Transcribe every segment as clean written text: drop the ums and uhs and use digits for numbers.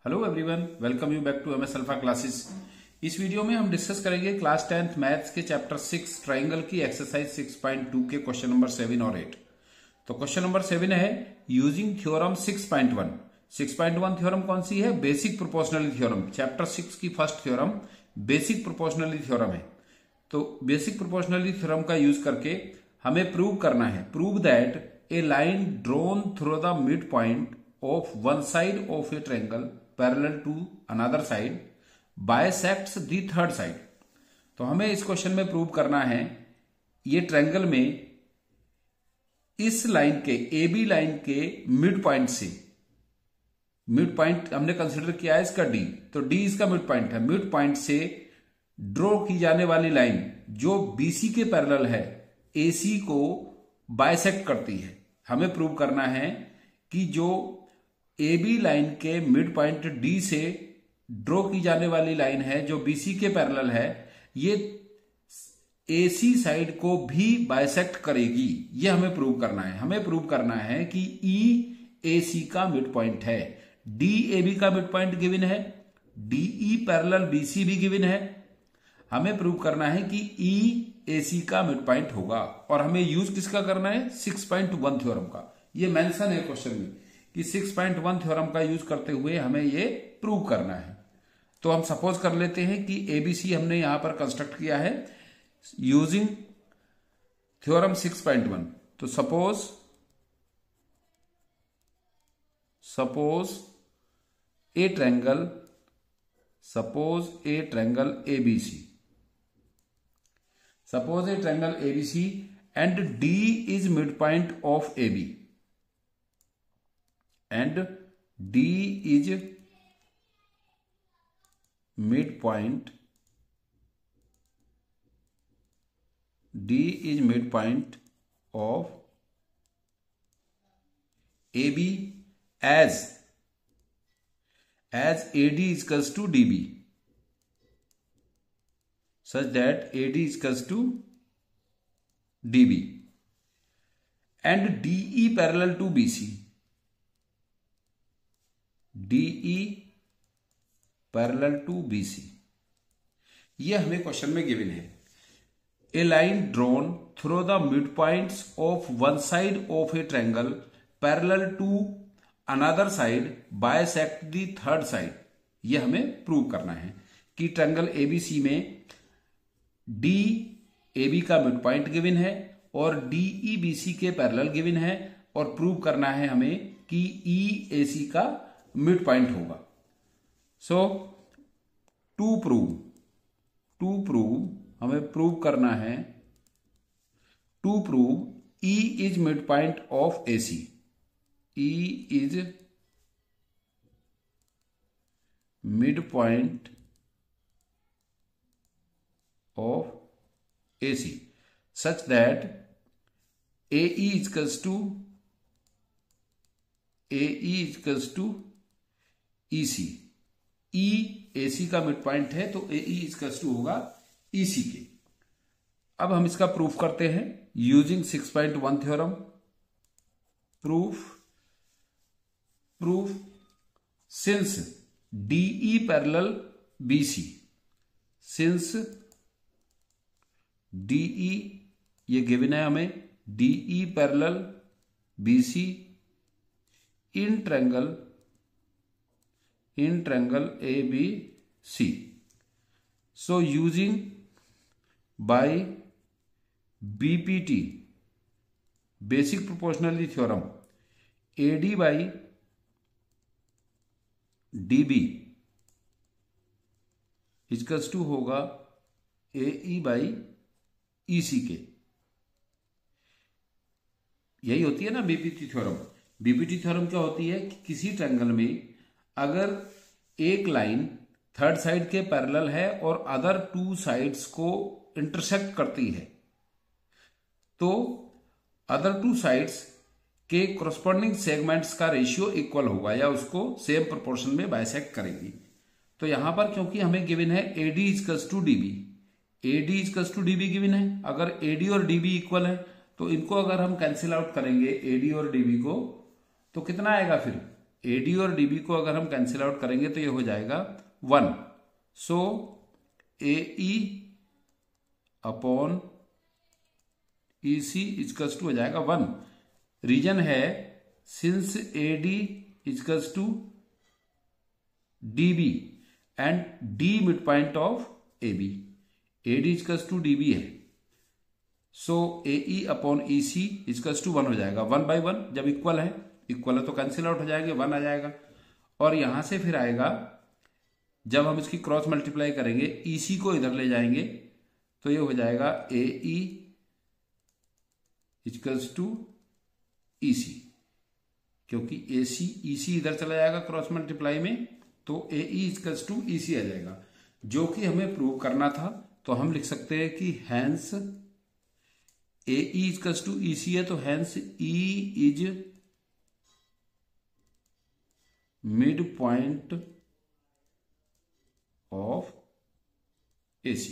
Hello everyone, welcome you back to MS alpha classes. इस video में हम discuss करेंगे क्लास 10th मैथ्स के चैप्टर 6 ट्राइंगल की एक्सरसाइज 6.2 के क्वेश्चन नंबर 7 और 8। तो क्वेश्चन नंबर 7 है यूजिंग थ्योरम 6.1। 6.1 थ्योरम कौन सी है? Basic proportionality theorem. चैप्टर 6 की first theorem basic proportionality theorem है। तो बेसिक प्रोपोर्शनलिटी थ्योरम का यूज करके हमें प्रूव करना है, prove that a line drawn through the mid point of one side of a triangle parallel to another side bisects the third side. तो हमें इस क्वेश्चन में प्रूव करना है ये ट्रायंगल में इस लाइन के ए बी लाइन के मिड पॉइंट से, मिड पॉइंट हमने कंसिडर किया है इसका डी, तो डी इसका मिड पॉइंट है। मिड पॉइंट से ड्रॉ की जाने वाली लाइन जो बीसी के पैरेलल है एसी को बाइसेक्ट करती है। हमें प्रूव करना है कि जो ए बी लाइन के मिड पॉइंट डी से ड्रॉ की जाने वाली लाइन है जो बीसी के पैरेलल है, ये एसी साइड को भी बाइसेक्ट करेगी। ये हमें प्रूव करना है। हमें प्रूव करना है कि ई एसी का मिड पॉइंट है, डी ए बी का मिड पॉइंट गिवन है, डीई पैरेलल बीसी भी गिवन है। हमें प्रूव करना है कि ई एसी का मिड पॉइंट होगा और हमें यूज किसका करना है? 6.1 थ्योरम का। ये मेंशन है क्वेश्चन में कि 6.1 थ्योरम का यूज करते हुए हमें ये प्रूव करना है। तो हम सपोज कर लेते हैं कि एबीसी हमने यहां पर कंस्ट्रक्ट किया है यूजिंग थ्योरम 6.1। तो suppose A triangle ABC, suppose a triangle ABC and D is midpoint of AB and D is midpoint of AB as AD is equals to DB, such that AD is equals to DB and DE parallel to BC, DE parallel to BC। ये हमें question में given है। A line drawn through the mid points of one side of a triangle parallel to another side bisect the third side. ये हमें prove करना है कि triangle ABC में डी ए बी का मिड पॉइंट गिवन है और डीई बीसी के पैरेलल गिवन है और प्रूव करना है हमें कि ई ए सी का मिड पॉइंट होगा। सो टू प्रूव हमें प्रूव करना है, to prove E is mid point of AC, E is mid point of AC such that AE is equals to EC। E AC का मिड पॉइंट है तो AE is equals to होगा EC के। अब हम इसका प्रूफ करते हैं यूजिंग 6.1 थ्योरम। Proof since DE parallel BC, since DE ये गिवन है हमें, DE parallel BC in triangle A B C. So using by BPT basic proportionality theorem AD by DB equals to होगा एई बाई ईसी के। यही होती है ना BPT theorem. BPT theorem क्या होती है कि किसी ट्रायंगल में अगर एक लाइन थर्ड साइड के पैरेलल है और अदर टू साइड्स को इंटरसेक्ट करती है तो अदर टू साइड्स के कोरस्पॉन्डिंग सेगमेंट्स का रेशियो इक्वल होगा या उसको सेम प्रोपोर्शन में बाइसेक्ट करेगी। तो यहां पर क्योंकि हमें गिवन है AD equals to DB, AD equals to DB given है। अगर एडी और डीबी इक्वल है तो इनको अगर हम कैंसिल आउट करेंगे एडी और डीबी को तो कितना आएगा? फिर AD और DB को अगर हम कैंसिल आउट करेंगे तो ये हो जाएगा 1। So AE upon EC equals to हो जाएगा 1। रीजन है since AD equals to DB and D mid point of AB, AD equals to DB है, so AE upon EC equals to 1 हो जाएगा। 1/1 जब इक्वल है तो कैंसिल आउट हो जाएंगे, 1 आ जाएगा। और यहां से फिर आएगा जब हम इसकी क्रॉस मल्टीप्लाई करेंगे, EC को इधर ले जाएंगे तो ये हो जाएगा AE इजकल्स टू EC, क्योंकि EC इधर चला जाएगा क्रॉस मल्टीप्लाई में, तो AE इजकल्स टू EC आ जाएगा, जो कि हमें प्रूव करना था। तो हम लिख सकते हैं कि hence AE equals to EC है, तो hence E is mid point of AC।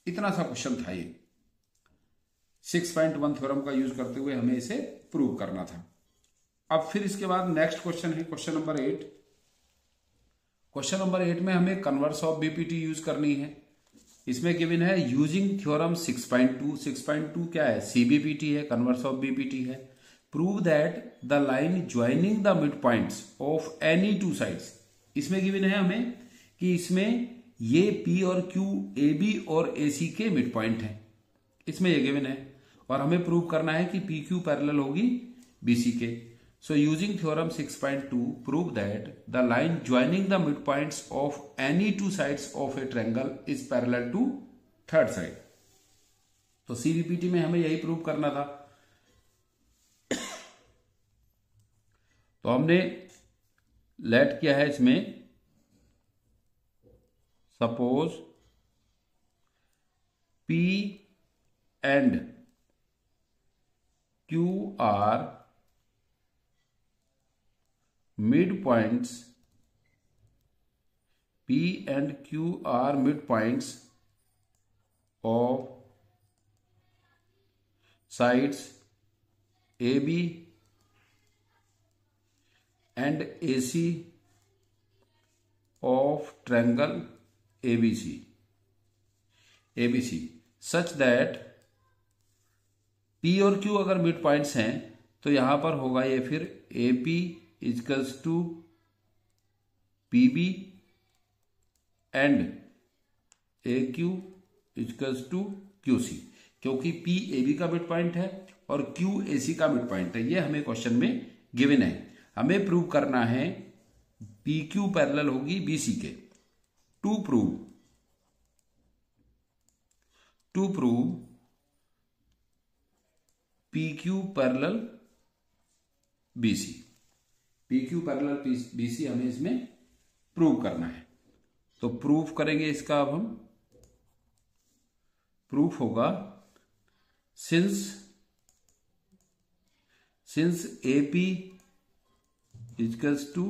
इतना सा क्वेश्चन था ये, 6.1 थ्योरम का यूज करते हुए हमें इसे प्रूव करना था। अब फिर इसके बाद नेक्स्ट क्वेश्चन है क्वेश्चन नंबर 8। क्वेश्चन नंबर 8 में हमें कन्वर्स ऑफ बीपीटी यूज करनी है। इसमें गिवन है यूजिंग थ्योरम 6.2। 6.2 क्या है? सीबीपीटी है, कन्वर्स ऑफ बीपीटी है। Prove that the line joining the mid points of any two sides. इसमें गिवन है हमें कि इसमें ये P और Q AB और AC के मिड पॉइंट है, इसमें ये गिवन है, और हमें प्रूव करना है कि PQ पैरेलल होगी BC के। So using theorem 6.2 prove that the line joining the mid points of any two sides of a triangle is parallel to third side. तो सीबीपीटी में हमें यही प्रूव करना था। तो हमने लेट किया है इसमें, suppose P and Q are mid points, P and Q are midpoints of sides AB and AC of triangle ABC such that P और Q अगर मिड पॉइंट्स हैं तो यहां पर होगा ये फिर AP equals to PB and AQ equals to QC, क्योंकि P AB का मिड पॉइंट है और Q AC का मिड पॉइंट है। ये हमें क्वेश्चन में गिवन है। हमें प्रूव करना है PQ पैरेलल होगी BC के। To prove PQ parallel BC, PQ parallel BC हमें इसमें प्रूव करना है। तो प्रूफ करेंगे इसका। अब हम प्रूफ होगा since AP equals to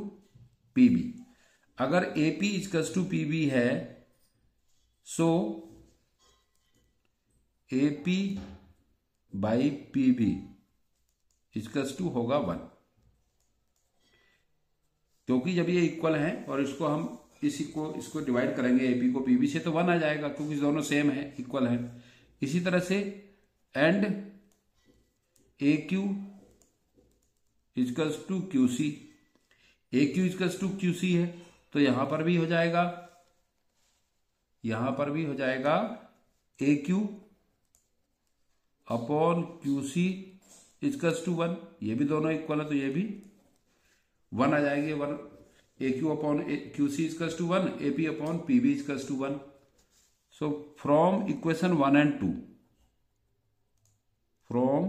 PB। अगर AP इजकल्स टू PB है so AP by PB equals to होगा 1, क्योंकि जब ये इक्वल है और इसको हम इसको डिवाइड करेंगे AP को PB से तो 1 आ जाएगा, क्योंकि दोनों सेम है, इक्वल है। इसी तरह से and AQ equals to QC, AQ equals to QC है तो यहां पर भी हो जाएगा AQ upon QC equals to 1। ये भी दोनों इक्वल है तो ये भी 1 आ जाएगी। 1 AQ upon QC equals to 1, AP upon PB equals to 1। So from equation 1 and 2, from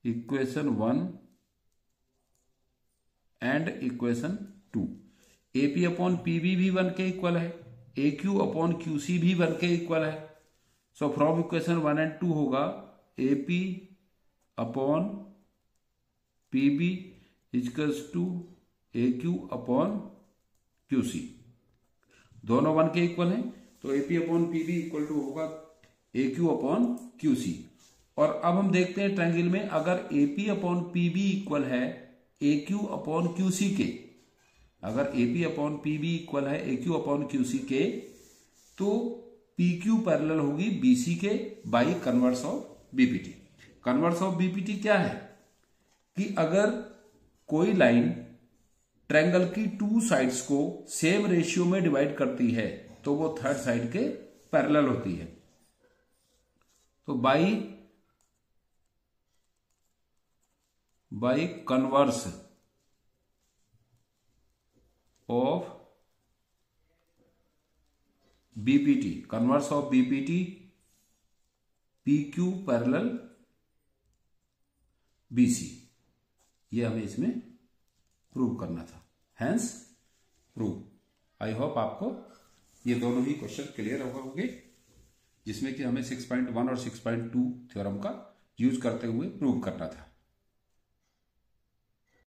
equation 1 and equation 2 AP upon PB भी 1 के इक्वल है, AQ अपॉन QC भी 1 के इक्वल है। सो फ्रॉम इक्वेशन 1 and 2 होगा AP upon PB equals to AQ upon QC। दोनों 1 के equal हैं तो AP upon PB equal to होगा AQ अपॉन QC। और अब हम देखते हैं ट्रायंगल में, अगर AP अपॉन PB इक्वल है ए क्यू अपॉन क्यू सी के, अगर एपी अपॉन पीबी इक्वल है ए क्यू अपॉन क्यू सी के, तो पी क्यू पैरेलल होगी बीसी के by converse of BPT. Converse of BPT क्या है कि अगर कोई लाइन ट्रायंगल की टू साइड्स को सेम रेशियो में डिवाइड करती है तो वो थर्ड साइड के पैरेलल होती है। तो by converse of BPT, converse of BPT P Q parallel BC, ये हमें इसमें प्रूव करना था, हैंस प्रूव। आई होप आपको ये दोनों ही क्वेश्चन क्लियर होंगे, जिसमें कि हमें 6.1 और 6.2 थ्योरम का यूज करते हुए प्रूव करना था।